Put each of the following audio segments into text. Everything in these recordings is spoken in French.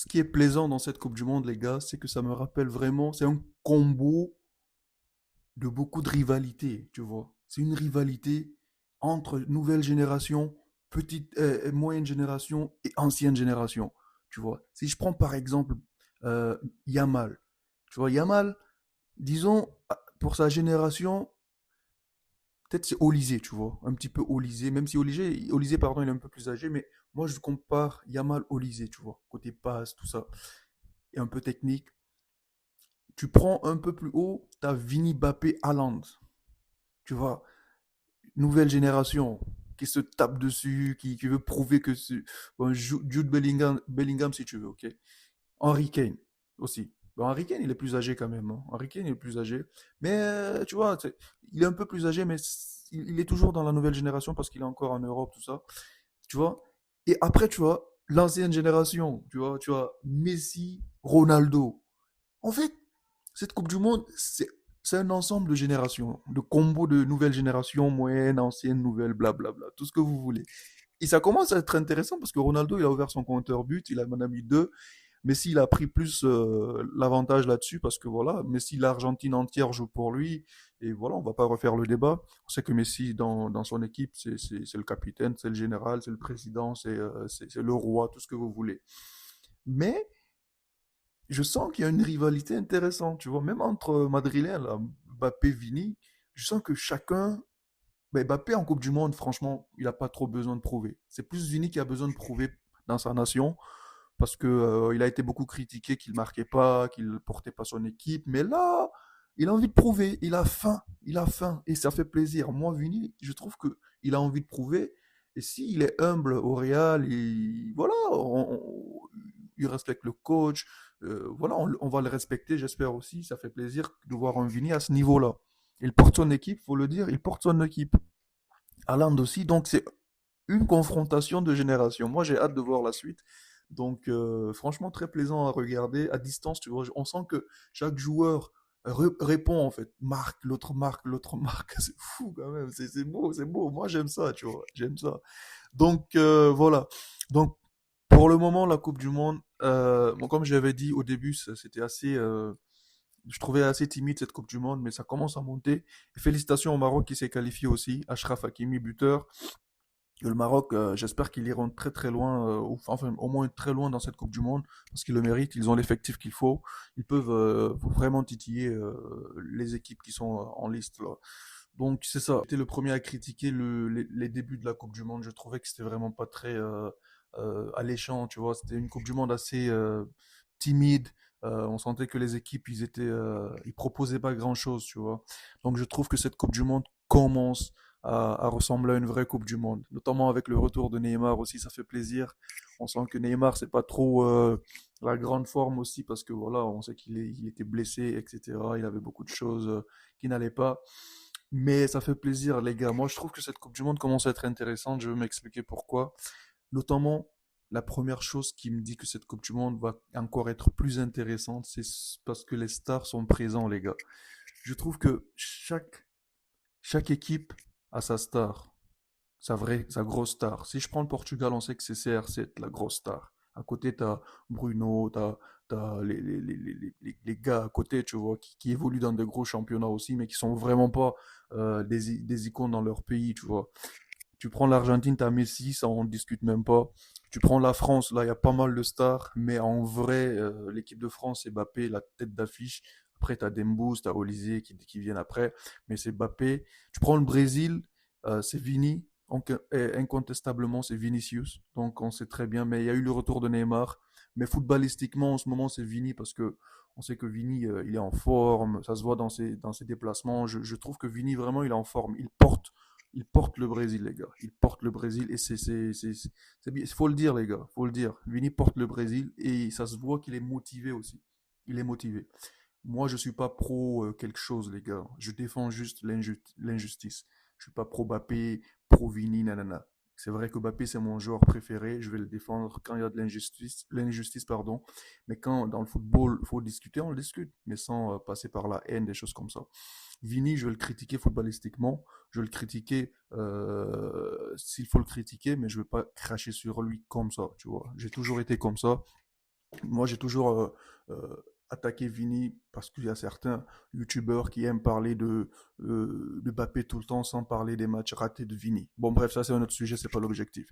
ce qui est plaisant dans cette Coupe du Monde, les gars, c'est que ça me rappelle vraiment, c'est un combo de beaucoup de rivalités, tu vois. C'est une rivalité entre nouvelle génération, petite, moyenne génération et ancienne génération, tu vois. Si je prends par exemple Yamal, tu vois, Yamal, disons, pour sa génération, peut-être c'est Olysée, tu vois, un petit peu Olysée, même si Olysée, pardon, il est un peu plus âgé, mais moi je compare Yamal Olysée, tu vois, côté passe, tout ça, et un peu technique. Tu prends un peu plus haut, t'as Vini Bappé Haaland, tu vois, nouvelle génération qui se tape dessus, qui veut prouver que c'est bon, Jude Bellingham si tu veux, ok. Henry Kane aussi. Bon, Henry Kane, il est plus âgé quand même, hein. Henry Kane, il est plus âgé. Mais tu vois, il est un peu plus âgé, mais il est toujours dans la nouvelle génération parce qu'il est encore en Europe, tout ça. Tu vois. Et après, tu vois, l'ancienne génération, tu vois, Messi, Ronaldo. En fait, cette Coupe du Monde, c'est un ensemble de générations, de combos de nouvelles générations, moyennes, anciennes, nouvelles, blablabla, tout ce que vous voulez. Et ça commence à être intéressant parce que Ronaldo, il a ouvert son compteur but, il en a mis deux. Messi, il a pris plus l'avantage là-dessus parce que voilà, Messi, l'Argentine entière joue pour lui. Et voilà, on va pas refaire le débat. On sait que Messi, dans son équipe, c'est le capitaine, c'est le général, c'est le président, c'est le roi, tout ce que vous voulez. Mais je sens qu'il y a une rivalité intéressante, tu vois, même entre Madrilènes, là, Mbappé, Vini, je sens que chacun, ben, Mbappé en Coupe du Monde, franchement, il n'a pas trop besoin de prouver. C'est plus Vini qui a besoin de prouver dans sa nation, parce que il a été beaucoup critiqué qu'il marquait pas, qu'il portait pas son équipe, mais là, il a envie de prouver, il a faim, et ça fait plaisir. Moi, Vini, je trouve que il a envie de prouver, et s'il est humble au Real, voilà, il respecte le coach, voilà, on va le respecter, j'espère aussi, ça fait plaisir de voir un Vini à ce niveau-là. Il porte son équipe, faut le dire, il porte son équipe. Haaland aussi, donc c'est une confrontation de générations. Moi, j'ai hâte de voir la suite. Donc, franchement, très plaisant à regarder. À distance, tu vois, on sent que chaque joueur répond, en fait. Marque, l'autre marque. C'est fou, quand même. C'est beau, c'est beau. Moi, j'aime ça, tu vois. J'aime ça. Donc, voilà. Donc, pour le moment, la Coupe du Monde, bon, comme j'avais dit au début, c'était assez... je trouvais assez timide cette Coupe du Monde, mais ça commence à monter. Et félicitations au Maroc qui s'est qualifié aussi. Achraf Hakimi, buteur. Le Maroc, j'espère qu'ils iront très très loin, enfin au moins très loin dans cette Coupe du Monde, parce qu'ils le méritent, ils ont l'effectif qu'il faut, ils peuvent vraiment titiller les équipes qui sont en liste là. Donc c'est ça. J'étais le premier à critiquer les débuts de la Coupe du Monde. Je trouvais que c'était vraiment pas très alléchant, tu vois. C'était une Coupe du Monde assez timide. On sentait que les équipes, ils proposaient pas grand-chose, tu vois. Donc je trouve que cette Coupe du Monde commence à ressembler à une vraie Coupe du Monde, notamment avec le retour de Neymar aussi, ça fait plaisir. On sent que Neymar, c'est pas trop la grande forme aussi parce que voilà, on sait il était blessé, etc. Il avait beaucoup de choses qui n'allaient pas. Mais ça fait plaisir, les gars. Moi, je trouve que cette Coupe du Monde commence à être intéressante. Je vais m'expliquer pourquoi. Notamment, la première chose qui me dit que cette Coupe du Monde va encore être plus intéressante, c'est parce que les stars sont présents, les gars. Je trouve que chaque équipe a sa star, sa grosse star. Si je prends le Portugal, on sait que c'est CR7, la grosse star. À côté, t'as Bruno, t'as les gars à côté, tu vois, qui évoluent dans de gros championnats aussi, mais qui sont vraiment pas des icônes dans leur pays, tu vois. Tu prends l'Argentine, t'as Messi, ça on ne discute même pas. Tu prends la France, là il y a pas mal de stars, mais en vrai, l'équipe de France, c'est Mbappé, la tête d'affiche. Après, t'as Dembouz, t'as Olysée qui viennent après, mais c'est Mbappé. Tu prends le Brésil, c'est Vini, donc, incontestablement c'est Vinicius, donc on sait très bien, mais il y a eu le retour de Neymar. Mais footballistiquement, en ce moment, c'est Vini parce que on sait que Vini, il est en forme, ça se voit dans ses déplacements. Je trouve que Vini, vraiment, il est en forme. Il porte le Brésil, les gars. Il porte le Brésil et il faut le dire, les gars. Faut le dire. Vini porte le Brésil et ça se voit qu'il est motivé aussi. Il est motivé. Moi, je suis pas pro quelque chose, les gars. Je défends juste l'injustice. Je suis pas pro Mbappé, pro Vini, nanana. C'est vrai que Mbappé, c'est mon joueur préféré. Je vais le défendre quand il y a de l'injustice, pardon. Mais quand dans le football, il faut discuter, on le discute, mais sans passer par la haine, des choses comme ça. Vini, je vais le critiquer footballistiquement. Je vais le critiquer s'il faut le critiquer, mais je ne vais pas cracher sur lui comme ça, tu vois. J'ai toujours été comme ça. Moi, j'ai toujours attaqué Vini parce qu'il y a certains youtubeurs qui aiment parler de Mbappé tout le temps sans parler des matchs ratés de Vini. Bon, bref, ça c'est un autre sujet, c'est pas l'objectif.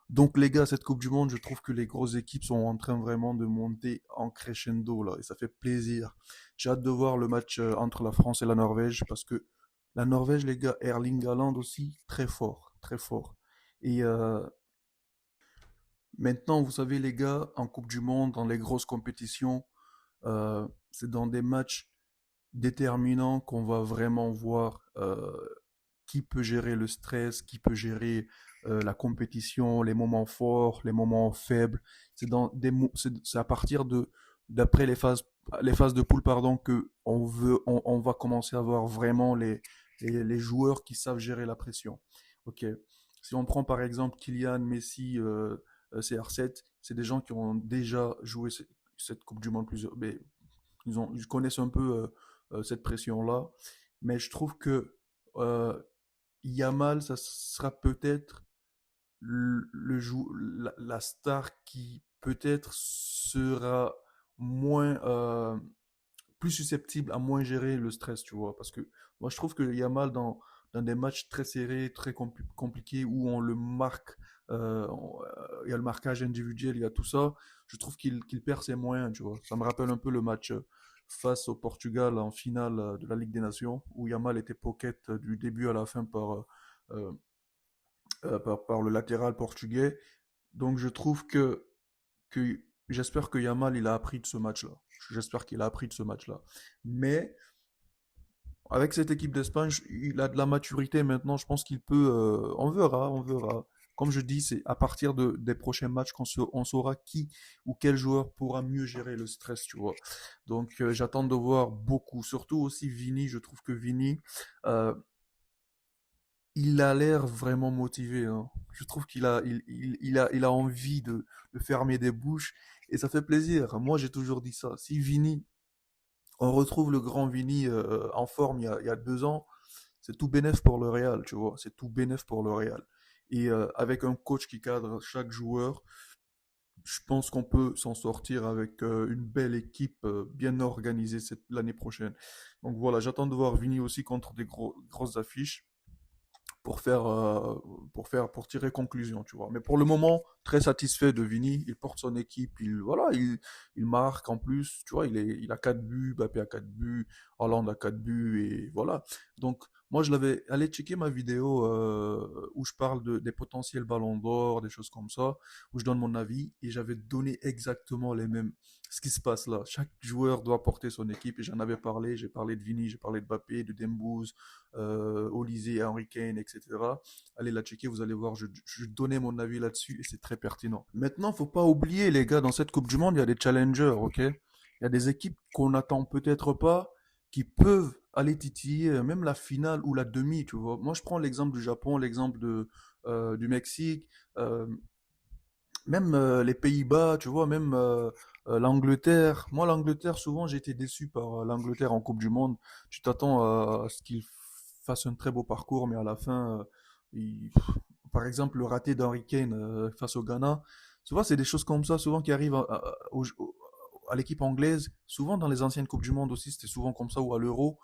Donc les gars, cette Coupe du Monde, je trouve que les grosses équipes sont en train vraiment de monter en crescendo là, et ça fait plaisir. J'ai hâte de voir le match entre la France et la Norvège parce que la Norvège, les gars, Erling Haaland aussi, très fort, très fort. Et maintenant, vous savez les gars, en Coupe du Monde, dans les grosses compétitions, c'est dans des matchs déterminants qu'on va vraiment voir qui peut gérer le stress, qui peut gérer la compétition, les moments forts, les moments faibles. C'est à partir de d'après les phases de poule pardon que on va commencer à voir vraiment les joueurs qui savent gérer la pression. Ok. Si on prend par exemple Kylian, Messi, CR7, c'est des gens qui ont déjà joué cette Coupe du Monde plusieurs, mais ils connaissent un peu cette pression-là. Mais je trouve que euh, Yamal, ça sera peut-être la star qui peut-être sera moins plus susceptible à moins gérer le stress, tu vois. Parce que moi, je trouve que Yamal, dans des matchs très serrés, très compliqués, où on le marque, il y a le marquage individuel, il y a tout ça, je trouve qu'il perd ses moyens, tu vois. Ça me rappelle un peu le match face au Portugal en finale de la Ligue des Nations, où Yamal était pocket du début à la fin euh, par le latéral portugais. Donc je trouve que j'espère que Yamal il a appris de ce match-là. J'espère qu'il a appris de ce match-là. Mais avec cette équipe d'Espagne, il a de la maturité maintenant. Je pense qu'il peut. On verra, on verra. Comme je dis, c'est à partir des prochains matchs on saura qui ou quel joueur pourra mieux gérer le stress, tu vois. Donc j'attends de voir beaucoup. Surtout aussi Vini. Je trouve que Vini, euh, il a l'air vraiment motivé, hein. Je trouve qu'il a envie de fermer des bouches et ça fait plaisir. Moi, j'ai toujours dit ça. Si Vini, on retrouve le grand Vini en forme il y a 2 ans, c'est tout bénef pour le Real, tu vois. C'est tout bénef pour le Real. Et avec un coach qui cadre chaque joueur, je pense qu'on peut s'en sortir avec une belle équipe bien organisée l'année prochaine. Donc voilà, j'attends de voir Vini aussi contre des grosses affiches pour pour tirer conclusion, tu vois. Mais pour le moment, très satisfait de Vini. Il porte son équipe, voilà, il marque en plus, tu vois. Il a 4 buts, Mbappé a 4 buts, Hollande a 4 buts et voilà. Donc, moi, je l'avais, allé checker ma vidéo où je parle des potentiels ballons d'or, des choses comme ça, où je donne mon avis et j'avais donné exactement les mêmes, ce qui se passe là. Chaque joueur doit porter son équipe et j'en avais parlé. J'ai parlé de Vini, j'ai parlé de Mbappé, de Dembouz, Olysée, Henry Kane, etc. Allez la checker, vous allez voir, je donnais mon avis là-dessus et c'est très pertinent. Maintenant, faut pas oublier, les gars, dans cette Coupe du Monde, il y a des challengers, ok? Il y a des équipes qu'on n'attend peut-être pas, qui peuvent aller titiller même la finale ou la demi, tu vois. Moi, je prends l'exemple du Japon, l'exemple du Mexique, euh, même les Pays-Bas, tu vois, même l'Angleterre. Moi, l'Angleterre, souvent, j'ai été déçu par l'Angleterre en Coupe du Monde. Tu t'attends à ce qu'ils fassent un très beau parcours, mais à la fin, par exemple, le raté d'Harry Kane face au Ghana, tu vois, c'est des choses comme ça, souvent, qui arrivent à l'équipe anglaise. Souvent, dans les anciennes Coupes du Monde aussi, c'était souvent comme ça, ou à l'Euro.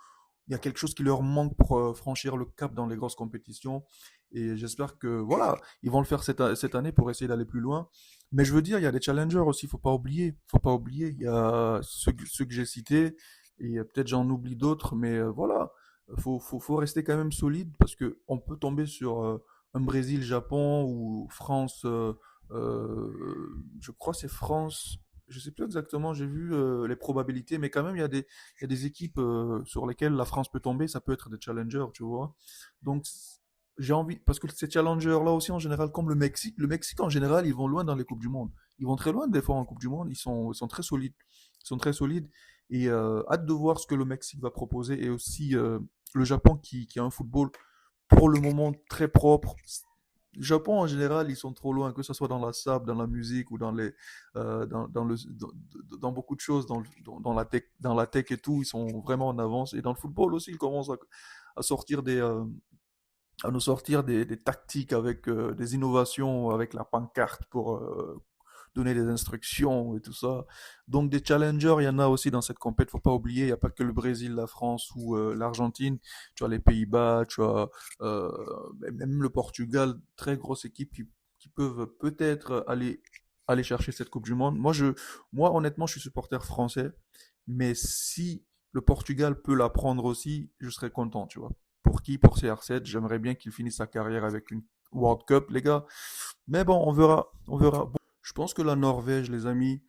Il y a quelque chose qui leur manque pour franchir le cap dans les grosses compétitions. Et j'espère que, voilà, ils vont le faire cette année pour essayer d'aller plus loin. Mais je veux dire, il y a des challengers aussi, faut pas oublier. Faut pas oublier, il y a ceux que j'ai cités, et peut-être j'en oublie d'autres, mais voilà, faut rester quand même solide parce que on peut tomber sur un Brésil-Japon ou France, je crois que c'est France, je sais plus exactement, j'ai vu les probabilités, mais quand même il y a des équipes sur lesquelles la France peut tomber, ça peut être des challengers, tu vois. Donc j'ai envie, parce que ces challengers-là aussi, en général, comme le Mexique, en général, ils vont loin dans les Coupes du Monde. Ils vont très loin, des fois, en Coupe du Monde. Ils sont très solides. Ils sont très solides. Et hâte de voir ce que le Mexique va proposer. Et aussi le Japon qui a un football, pour le moment, très propre. Le Japon, en général, ils sont trop loin, que ce soit dans la sable, dans la musique ou dans beaucoup de choses, dans la tech et tout, ils sont vraiment en avance. Et dans le football aussi, ils commencent à sortir à nous sortir des tactiques avec des innovations avec la pancarte pour donner des instructions et tout ça. Donc des challengers, il y en a aussi dans cette compétition. Faut pas oublier, il n'y a pas que le Brésil, la France ou l'Argentine. Tu as les Pays-Bas, tu as euh, même le Portugal, très grosse équipe qui peuvent peut-être aller chercher cette Coupe du Monde. Moi honnêtement, je suis supporter français, mais si le Portugal peut la prendre aussi, je serais content, tu vois. Pour qui? Pour CR7. J'aimerais bien qu'il finisse sa carrière avec une World Cup, les gars. Mais bon, on verra, on verra. Bon, je pense que la Norvège, les amis,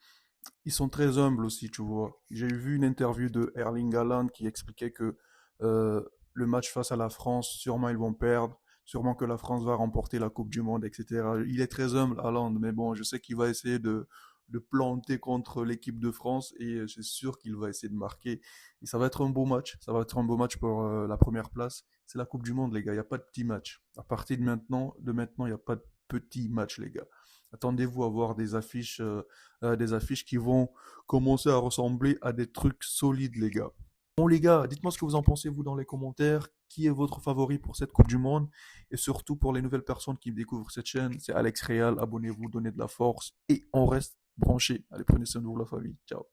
ils sont très humbles aussi, tu vois. J'ai vu une interview de Erling Haaland qui expliquait que euh, le match face à la France, sûrement ils vont perdre, sûrement que la France va remporter la Coupe du Monde, etc. Il est très humble, Haaland, mais bon, je sais qu'il va essayer de planter contre l'équipe de France et c'est sûr qu'il va essayer de marquer. Et ça va être un beau match, ça va être un beau match pour la première place. C'est la Coupe du Monde, les gars, il n'y a pas de petits matchs. À partir de maintenant, il n'y a pas de petits matchs, les gars. Attendez-vous à voir des affiches qui vont commencer à ressembler à des trucs solides, les gars. Bon, les gars, dites-moi ce que vous en pensez, vous, dans les commentaires. Qui est votre favori pour cette Coupe du Monde? Et surtout, pour les nouvelles personnes qui découvrent cette chaîne, c'est Alex Real. Abonnez-vous, donnez de la force et on reste branchés. Allez, prenez soin de vous, la famille. Ciao.